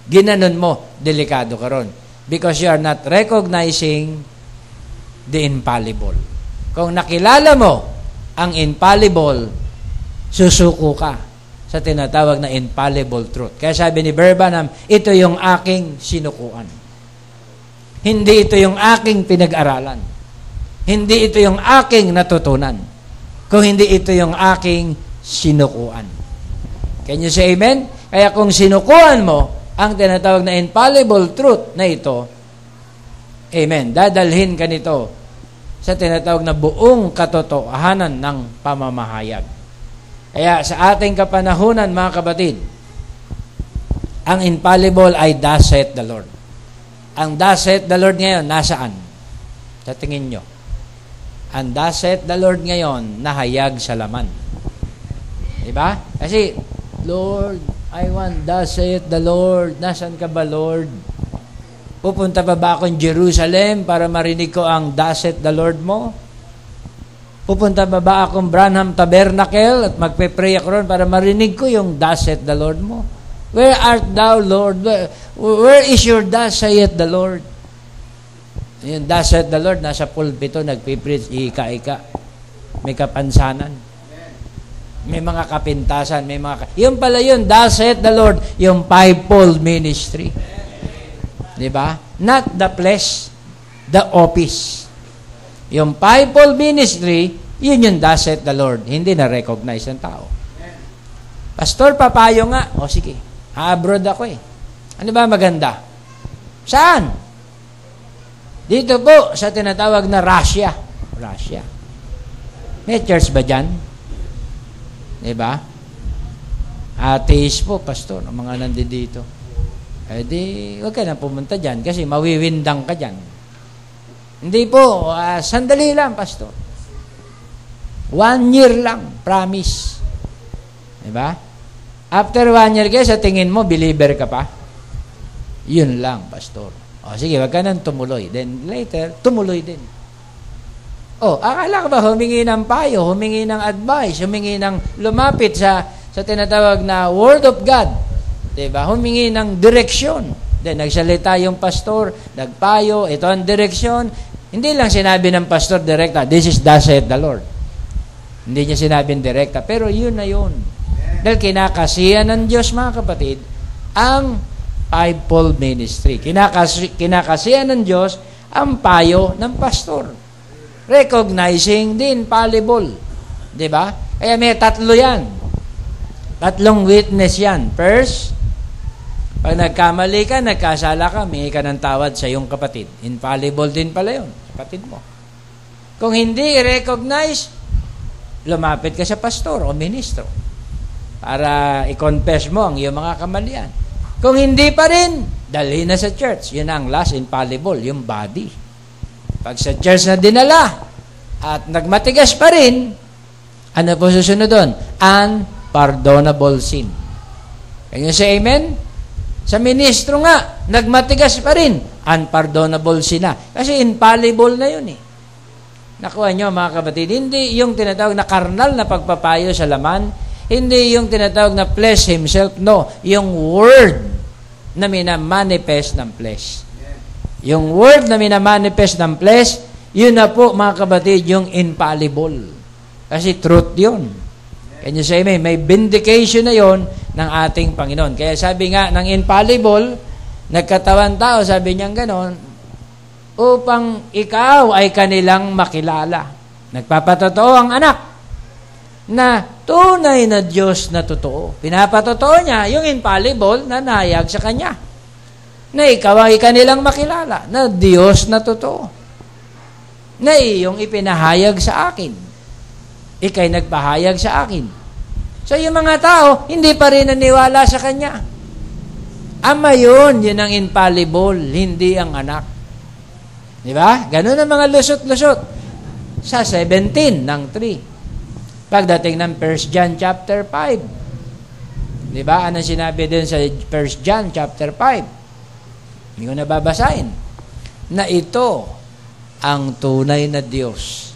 ginanon mo, delikado ka ron. Because you are not recognizing the infallible. Kung nakilala mo ang infallible, susuko ka sa tinatawag na infallible truth. Kaya sabi ni Branham, ito yung aking sinukuan. Hindi ito yung aking pinag-aralan. Hindi ito yung aking natutunan. Kung hindi ito yung aking sinukuan. Can you say amen? Kaya kung sinukuan mo ang tinatawag na infallible truth na ito, amen, dadalhin ka nito sa tinatawag na buong katotohanan ng pamamahayag. Kaya sa ating kapanahunan, mga kapatid, ang infallible ay thus saith the Lord. Ang thus saith the Lord ngayon, nasaan? Sa tingin nyo. Ang thus saith the Lord ngayon, nahayag sa laman. Diba? Kasi, Lord, I want, thus saith the Lord. Nasaan ka ba, Lord? Pupunta pa ba akong Jerusalem para marinig ko ang thus saith the Lord mo? Pupunta pa ba akong Branham Tabernacle at magpe-pray ako ron para marinig ko yung thus saith the Lord mo? Where art thou, Lord? Where is your thus saith the Lord? Yung thus saith the Lord, nasa pulpito, nagpipreach, ika-ika. May kapansanan. may mga kapintasan, may mga... Yung pala yun, thus saith the Lord, yung fivefold ministry. Di ba? Not the flesh, the office. Yung fivefold ministry, yun yung thus saith the Lord. Hindi na-recognize ng tao. Pastor, papayo nga. O sige, abroad ako eh. Ano ba maganda? Saan? Dito po, sa tinatawag na Russia. Russia. May church ba dyan? Diba? Atheist po, pastor, ang mga nandito. Eh di, huwag ka na pumunta dyan kasi mawiwindang ka dyan. Hindi po, sandali lang, pastor. 1 year lang, promise. Diba? After 1 year sa tingin mo, believer ka pa? Yun lang, pastor. O sige, wag ka nang tumuloy. Then later, tumuloy din. O, akala ka ba humingi ng payo, humingi ng advice, humingi ng lumapit sa tinatawag na Word of God. Diba? Humingi ng direksyon. Then nagsalita yung pastor, nagpayo, ito ang direksyon. Hindi lang sinabi ng pastor direkta, this is thus saith the Lord. Hindi niya sinabing direkta, pero yun na yun. Dahil kinakasihan ng Diyos, mga kapatid, ang fivefold ministry. Kinakasihan ng Diyos ang payo ng pastor. Recognizing the infallible. Diba? Kaya may tatlo yan. Tatlong witness yan. First, pag nagkamali ka, nagkasala ka, may ka ng tawad sa iyong kapatid. Infallible din pala yun, kapatid mo. Kung hindi i-recognize, lumapit ka sa pastor o ministro para i-confess mo ang iyong mga kamalian. Kung hindi pa rin, dalhin na sa church. Yun ang last infallible, yung body. Pag sa church na dinala at nagmatigas pa rin, ano po susunod doon? Unpardonable sin. Can you say amen? Sa ministro nga, nagmatigas pa rin, unpardonable sin na. Kasi infallible na yun eh. Nakuha nyo mga kapatid, hindi yung tinatawag na karnal na pagpapayo sa laman, hindi yung tinatawag na flesh himself, no. Yung word na minamanifest ng flesh. Yung word na minamanifest ng flesh, yun na po mga kapatid, yung infallible. Kasi truth yun. Can you say amen? May vindication na yun ng ating Panginoon. Kaya sabi nga ng infallible, nagkatawan tao, sabi niyang ganon, upang ikaw ay kanilang makilala. Nagpapatotoo ang anak na tunay na Diyos na totoo. Pinapatotoo niya yung infallible na nahayag sa Kanya. Na ikaw ay kanilang makilala, na Diyos na totoo. Na iyong ipinahayag sa akin. Ika'y nagpahayag sa akin. So yung mga tao, hindi pa rin naniwala sa Kanya. Ama yun ang infallible, hindi ang anak. Di ba? Ganun ang mga lusot-lusot. Sa 17 ng 3. Pagdating ng 1 John chapter 5. Di ba? Anong sinabi din sa 1 John chapter 5? Hindi ko nababasahin. Na ito ang tunay na Diyos.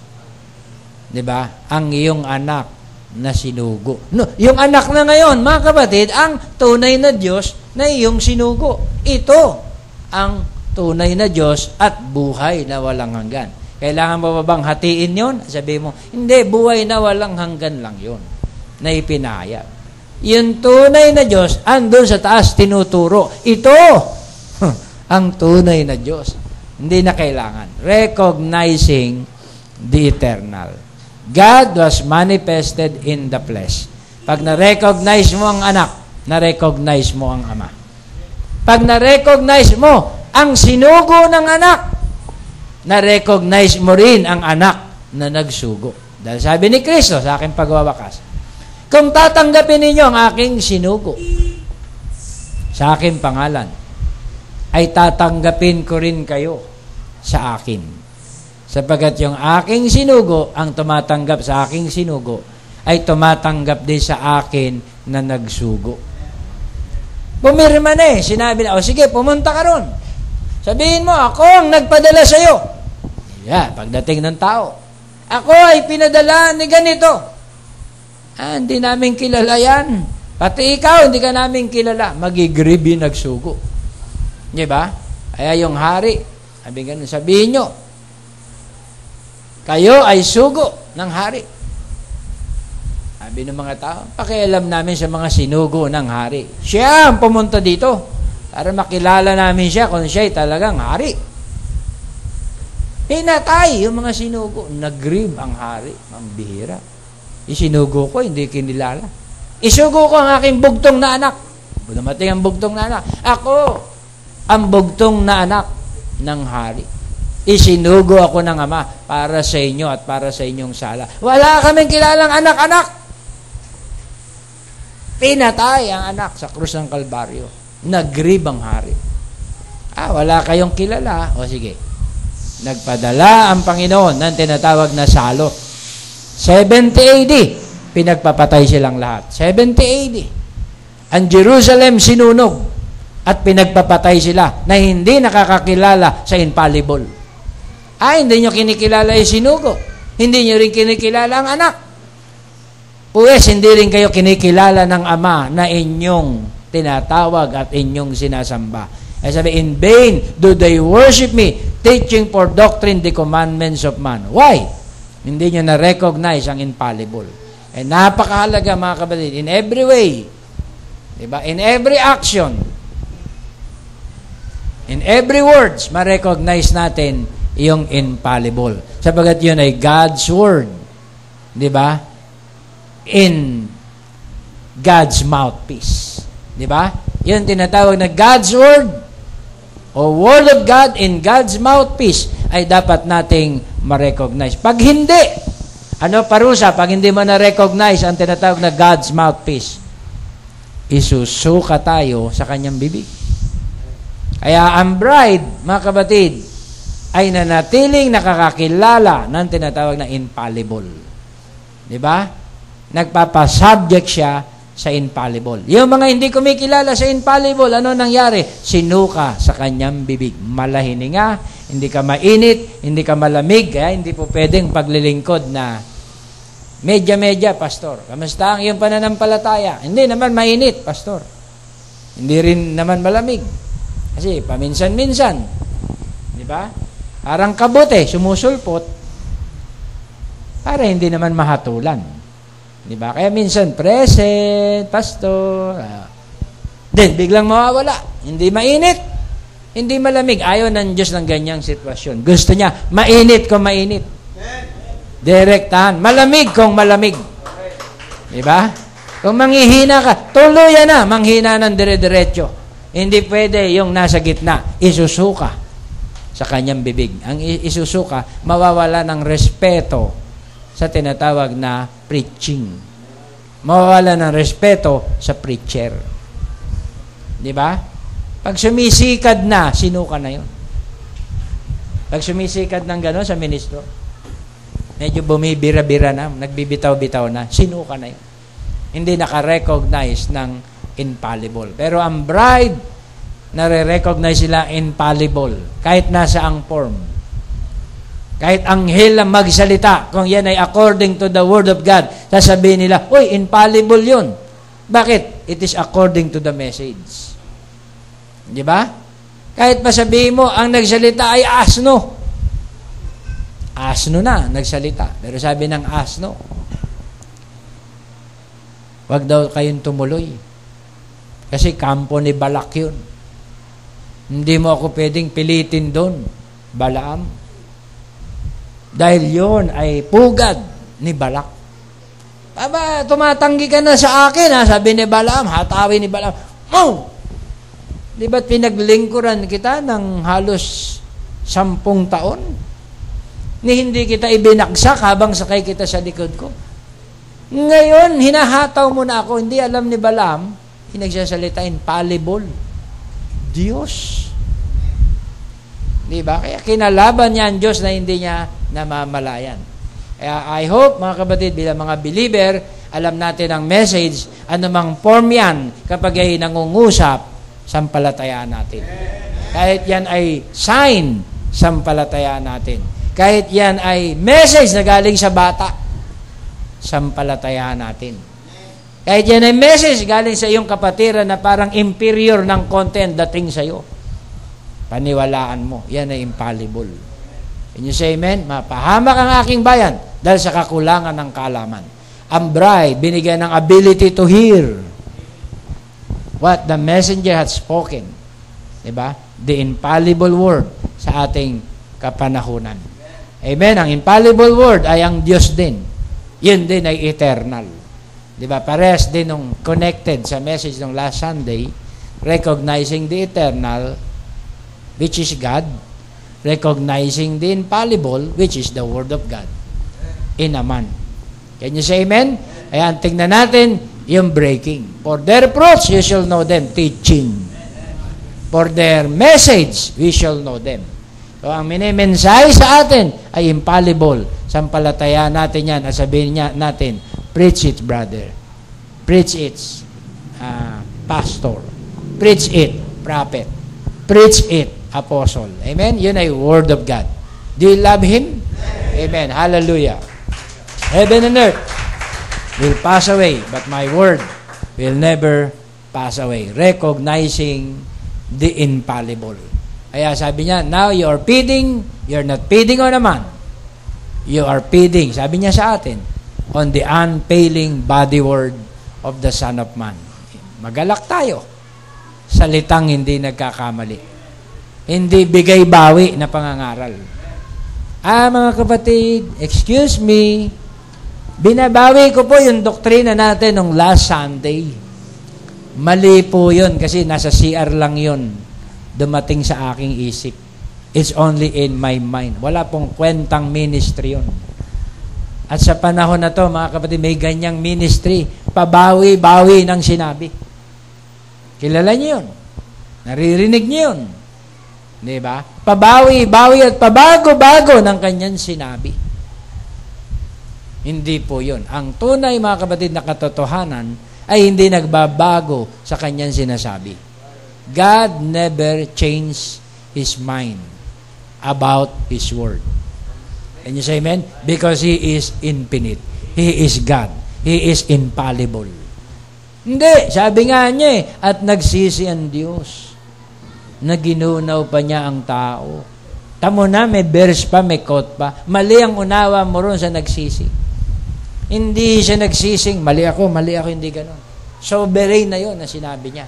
Diba? Ang iyong anak na sinugo. No, yung anak na ngayon, mga kapatid, ang tunay na Diyos na iyong sinugo. Ito ang tunay na Diyos at buhay na walang hanggan. Kailangan mo ba bang hatiin yun? Sabi mo, hindi, buhay na walang hanggan lang yun. Na ipinahayag. Yung tunay na Diyos, andun sa taas, tinuturo. Ito ang tunay na Diyos. Hindi na kailangan. Recognizing the eternal. God was manifested in the flesh. Pag na-recognize mo ang anak, na-recognize mo ang ama. Pag na-recognize mo ang sinugo ng anak, na-recognize mo rin ang anak na nagsugo. Dahil sabi ni Kristo sa aking pagwawakas, kung tatanggapin ninyo ang aking sinugo sa aking pangalan, ay tatanggapin ko rin kayo sa akin. Sapagat yung aking sinugo, ang tumatanggap sa aking sinugo, ay tumatanggap din sa akin na nagsugo. Pumirma na eh. Sinabi na, o sige, pumunta ka ron. Sabihin mo, ako ang nagpadala sa'yo. Yeah, pagdating ng tao. Ako ay pinadala ni ganito. Hindi namin kilala yan. Pati ikaw, hindi ka namin kilala. Magigribi nagsugo. Di ba? Kaya yung hari, sabihin nyo, kayo ay sugo ng hari. Sabi ng mga tao, pakialam namin sa mga sinugo ng hari. Siya ang pumunta dito para makilala namin siya kung siya'y talagang hari. Pinatay yung mga sinugo. Nag-grieve ang hari. Ang bihira. Isinugo ko, hindi kinilala. Isugo ko ang aking bugtong na anak. Dumating ang bugtong na anak. Ako, ang bugtong na anak ng hari. Isinugo ako ng ama para sa inyo at para sa inyong sala. Wala kaming kilalang anak-anak. Pinatay ang anak sa krus ng Kalbaryo. Nag-grieve ang hari. Wala kayong kilala. O sige. Nagpadala ang Panginoon ng tinatawag na salot. 70 AD, pinagpapatay silang lahat. 70 AD. Ang Jerusalem sinunog at pinagpapatay sila na hindi nakakakilala sa infallible. Hindi nyo kinikilala yung sinugo. Hindi nyo rin kinikilala ang anak. Pues, hindi rin kayo kinikilala ng ama na inyong tinatawag at inyong sinasamba. Ay sabi, in vain do they worship me, teaching for doctrine the commandments of man. Why? Hindi nyo na-recognize ang infallible. Napakahalaga mga kapatid, in every way, diba? In every action, in every words, ma-recognize natin yung infallible. Sapagat yun ay God's word. Diba? In God's mouthpiece. Diba? Yun tinatawag na God's word o word of God in God's mouthpiece ay dapat nating ma-recognize. Pag hindi, parusa? Pag hindi mo na-recognize ang tinatawag na God's mouthpiece, isusuka tayo sa kanyang bibig. Kaya ang bride, mga kabatid, ay nanatiling nakakakilala ng tinatawag na infallible. Diba? Nagpapasubject siya sa infallible. Yung mga hindi kumikilala sa infallible, ano nangyari? Sinuka sa kanyang bibig. Malahininga, hindi ka mainit, hindi ka malamig, kaya hindi po pwedeng paglilingkod na medya-medya, pastor. Kamusta ang iyong pananampalataya? Hindi naman mainit, pastor. Hindi rin naman malamig. Kasi paminsan-minsan, di ba? Parang kabote, sumusulpot para hindi naman mahatulan. Di ba? Kaya minsan, present, pastor. Then, biglang mawawala. Hindi mainit, hindi malamig. Ayaw ng Diyos ng ganyang sitwasyon. Gusto niya, mainit kung mainit. Direktahan. Malamig kung malamig. Di ba? Kung manghihina ka, tuluyan na, manghina ng dire-diretso. Hindi pwede yung nasa gitna. Isusuka sa kanyang bibig. Ang isusuka, mawawala ng respeto sa tinatawag na preaching. Mawawala ng respeto sa preacher. Di ba? Pag sumisikad na, sinuka na yun. Pag sumisikad ng gano'n sa ministro, medyo bumibira-bira na, nagbibitaw-bitaw na, sinuka na yun. Hindi naka-recognize ng infallible. Pero ang bride, nare-recognize sila infallible. Kahit nasa ang form. Kahit anghel ang magsalita, kung yan ay according to the word of God, sasabihin nila, uy, infallible yun. Bakit? It is according to the message. Di ba? Kahit masabihin mo, ang nagsalita ay asno. Asno na, nagsalita. Pero sabi ng asno, wag daw kayong tumuloy. Kasi kampo ni Balak yun. Hindi mo ako pwedeng pilitin doon, Balaam. Dahil yun ay pugad ni Balak. Aba, tumatanggi ka na sa akin, ha? Sabi ni Balaam, hatawin ni Balaam. Oh! Di ba't pinaglingkuran kita ng halos 10 taon? Ni hindi kita ibinagsak habang sakay kita sa likod ko. Ngayon, hinahataw mo na ako. Hindi alam ni Balaam, pinagsasalita infallible. Diyos. Di ba? Kaya kinalaban niya ang Diyos na hindi niya namamalayan. Kaya I hope, mga kapatid, bilang mga believer, alam natin ang message, anumang form yan, kapag ay nangungusap, sampalatayaan natin. Kahit yan ay sign, sampalatayaan natin. Kahit yan ay message na galing sa bata, sampalatayaan natin. Kahit yan ay message galing sa iyong kapatiran na parang inferior ng content dating sa iyo, paniwalaan mo, yan ay infallible. Can you say amen? Mapahamak ang aking bayan dahil sa kakulangan ng kaalaman. Ang bride, binigyan ng ability to hear what the messenger had spoken. Diba? The infallible word sa ating kapanahunan. Amen? Ang infallible word ay ang Diyos din. Yun din ay eternal. Diba? Parehas din nung connected sa message ng last Sunday, recognizing the eternal, which is God, recognizing the infallible, which is the Word of God, in a man. Can you say amen? Ayan, tingnan natin yung breaking. For their reproach, you shall know them. Teaching. For their message, we shall know them. So, ang minimensahe sa atin ay infallible. Sampalataya natin yan at sabihin natin, preach it, brother. Preach it, pastor. Preach it, prophet. Preach it, apostle. Amen? Yun ay word of God. Do you love Him? Amen. Hallelujah. Heaven and earth will pass away, but my word will never pass away. Recognizing the infallible. Kaya sabi niya, now you are feeding, you're not feeding on a man. You are feeding, sabi niya sa atin, on the unfailing body word of the Son of Man. Magalak tayo. Salitang hindi nagkakamali. Hindi bigay-bawi na pangangaral. Mga kapatid, excuse me, binabawi ko po yung doktrina natin nung last Sunday. Mali po yun kasi nasa CR lang yun. Dumating sa aking isip. It's only in my mind. Wala pong kwentang ministry yun. At sa panahon na to, mga kapatid, may ganyang ministry. Pabawi-bawi ng sinabi. Kilala niyo yun. Naririnig niyo yun. Diba? Pabawi-bawi at pabago-bago ng kanyang sinabi. Hindi po yun. Ang tunay, mga kapatid, na katotohanan ay hindi nagbabago sa kanyang sinasabi. God never changed His mind about His word. Can you say amen? Because He is infinite. He is God. He is infallible. Hindi. Sabi nga niya at nagsisi ang Diyos. Naginunaw pa niya ang tao. Tamo na, may verse pa, may quote pa. Mali ang unawa mo ron sa nagsisi. Hindi siya nagsising, mali ako, hindi ganun. Sovereign na yon na sinabi niya.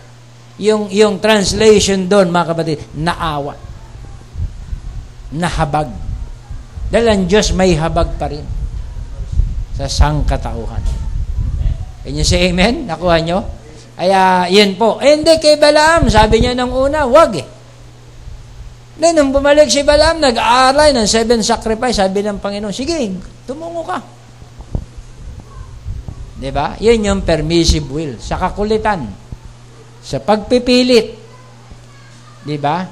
Yung translation doon, mga kapatid, naawa. Nahabag. Dahil ang Diyos may habag pa rin sa sangkatauhan. Can you say amen? Nakuha nyo? Kaya, yun po. Hindi, kay Balaam, sabi niya nung una, wag eh. Then, nung bumalik si Balaam, nag-aaral ng 7 sacrifice, sabi ng Panginoon, sige, tumungo ka. Diba? Yun yung permissive will. Sa kakulitan. Sa pagpipilit. Diba?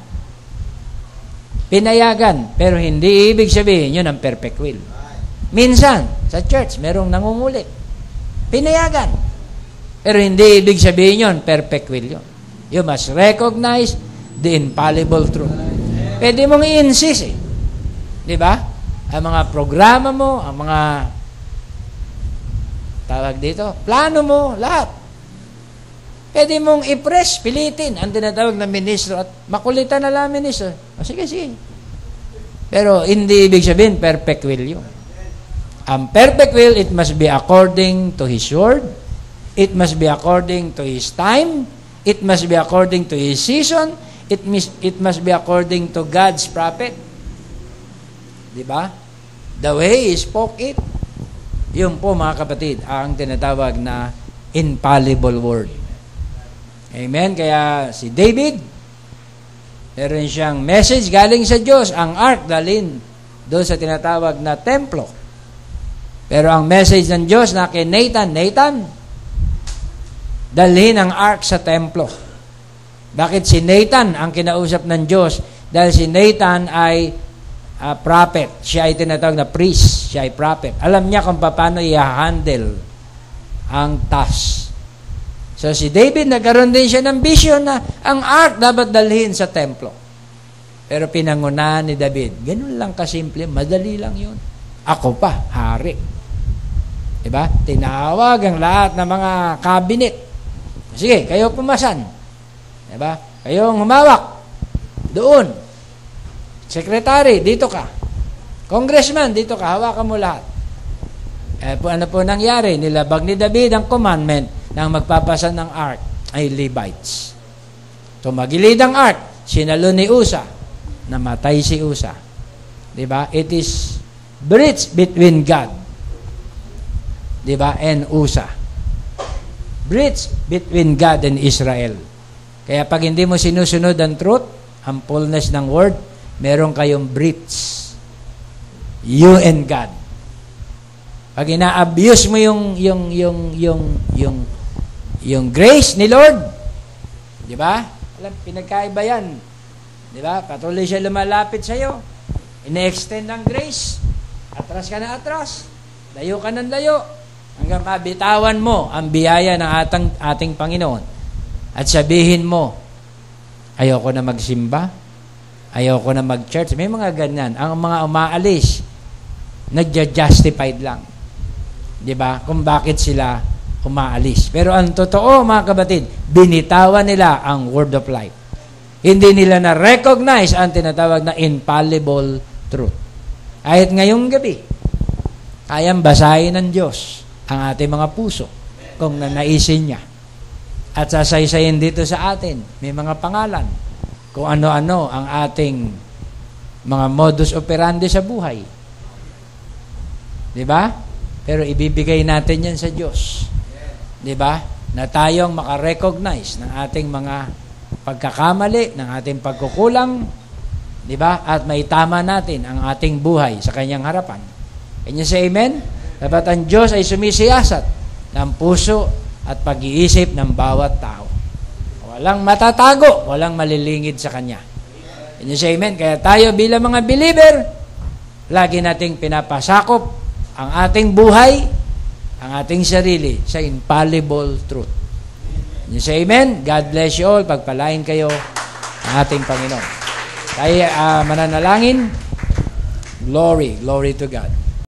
Pinayagan. Pero hindi ibig sabihin, yun ang perfect will. Minsan, sa church, merong nangungulit. Pinayagan. Pero hindi ibig sabihin yun, perfect will yun. You must recognize the infallible truth. Pwede mong i-insist eh. Diba? Ang mga programa mo, ang mga tawag dito, plano mo, lahat. Pwede mong i-press, pilitin, ang tinatawag na ministro, at makulitan na lang ministro. O sige. Pero hindi ibig sabihin, perfect will yun. Ang perfect will, it must be according to His word, it must be according to His time, it must be according to His season, it must be according to God's prophet. Diba? The way He spoke it. Yun po, mga kapatid, ang tinatawag na infallible word. Amen? Kaya si David, meron siyang message galing sa Diyos, ang ark dalhin doon sa tinatawag na templo. Pero ang message ng Diyos na kay Nathan, dalhin ang ark sa templo. Bakit si Nathan ang kinausap ng Diyos? Dahil si Nathan ay prophet. Siya ay tinatawag na priest. Siya ay prophet. Alam niya kung paano i-handle ang task. So si David, nagkaroon din siya ng vision na ang ark dapat dalhin sa templo. Pero pinangunahan ni David, ganun lang kasimple, madali lang yun. Ako pa, hari. Diba? Tinawag ang lahat ng mga cabinet. Sige, kayo pumasan. Diba? Kayo ang humawak. Doon. Secretary, dito ka. Congressman, dito ka. Hawakan mo lahat. Ano po nangyari? Nilabag ni David ang commandment na magpapasa ng ark ay Levites. Tumagilid ang ark, sinalo ni Usa, namatay si Usa. Diba? It is breach between God, diba, and Usa. Breach between God and Israel. Kaya pag hindi mo sinusunod ang truth, ang fullness ng word, meron kayong breach. You and God. Pag ina-abuse mo yung grace ni Lord, di ba? Alam, pinagkaiba yan. Di ba? Patuloy siya lumalapit sa iyo. Ine-extend ang grace. Atras ka na atras. Layo ka ng layo. Hanggang mabitawan mo ang biyaya ng ating Panginoon. At sabihin mo, ayoko na magsimba. Ayoko na mag-church. May mga ganyan. Ang mga umaalis, nagja-justified lang. Di ba? Kung bakit sila umaalis. Pero ang totoo, mga kabatid, binitawan nila ang word of life. Hindi nila na-recognize ang tinatawag na infallible truth. Kahit ngayong gabi, kayang basahin ng Diyos ang ating mga puso kung nanaisin niya. At sasaysayin dito sa atin, may mga pangalan kung ano-ano ang ating mga modus operandi sa buhay. Di ba? Pero ibibigay natin yan sa Diyos. Di ba? Na tayong makarecognize ng ating mga pagkakamali, ng ating pagkukulang, di ba? At maitama natin ang ating buhay sa kanyang harapan. Can you say amen? Dapat ang Diyos ay sumisiyasat ng puso at pag-iisip ng bawat tao. Walang matatago, walang malilingid sa Kanya. Can you say amen? Kaya tayo bilang mga believer, lagi nating pinapasakop ang ating buhay, ang ating sarili sa infallible truth. Can you say amen? God bless you all. Pagpalain kayo ng ating Panginoon. Tayo mananalangin. Glory to God.